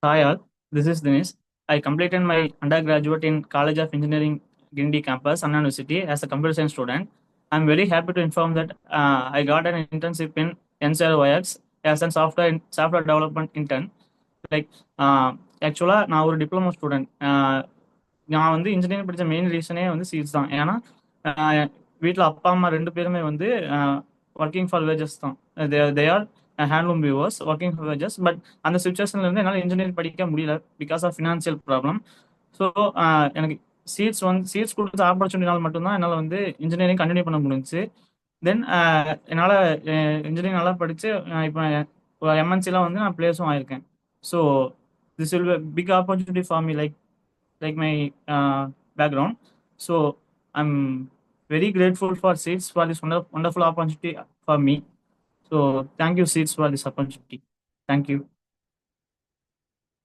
Hi all, this is Dinesh. I completed my undergraduate in College of Engineering, Gindi campus, Anna University, as a computer science student. I'm very happy to inform that I got an internship in NCRYX as a software development intern. Like ஆக்சுவலாக நான் ஒரு diploma student. நான் வந்து engineering படித்த main ரீசனே வந்து seeds தான். ஏன்னா வீட்டில் அப்பா அம்மா ரெண்டு பேருமே வந்து ஒர்க்கிங் ஃபார் வேஜஸ் தான். They are handloom weavers working for wages. But அந்த சுச்சுவேஷன்ல இருந்து என்னால் இன்ஜினியரிங் படிக்க முடியல because of financial problem. So எனக்கு சீட்ஸ் கொடுத்த ஆப்பர்ச்சுனிட்டினால மட்டும்தான் என்னால் வந்து இன்ஜினியரிங் கண்டினியூ பண்ண முடிஞ்சுச்சு. தென் என்னால் இன்ஜினியரிங் நல்லா படித்து இப்போ எம்என்சிலாம் வந்து நான் பிளேஸும் ஆயிருக்கேன். So this will be big opportunity for me like my background. So I'm very grateful for Seeds for this wonderful opportunity for me. So thank you, Seeds, for this opportunity. Thank you.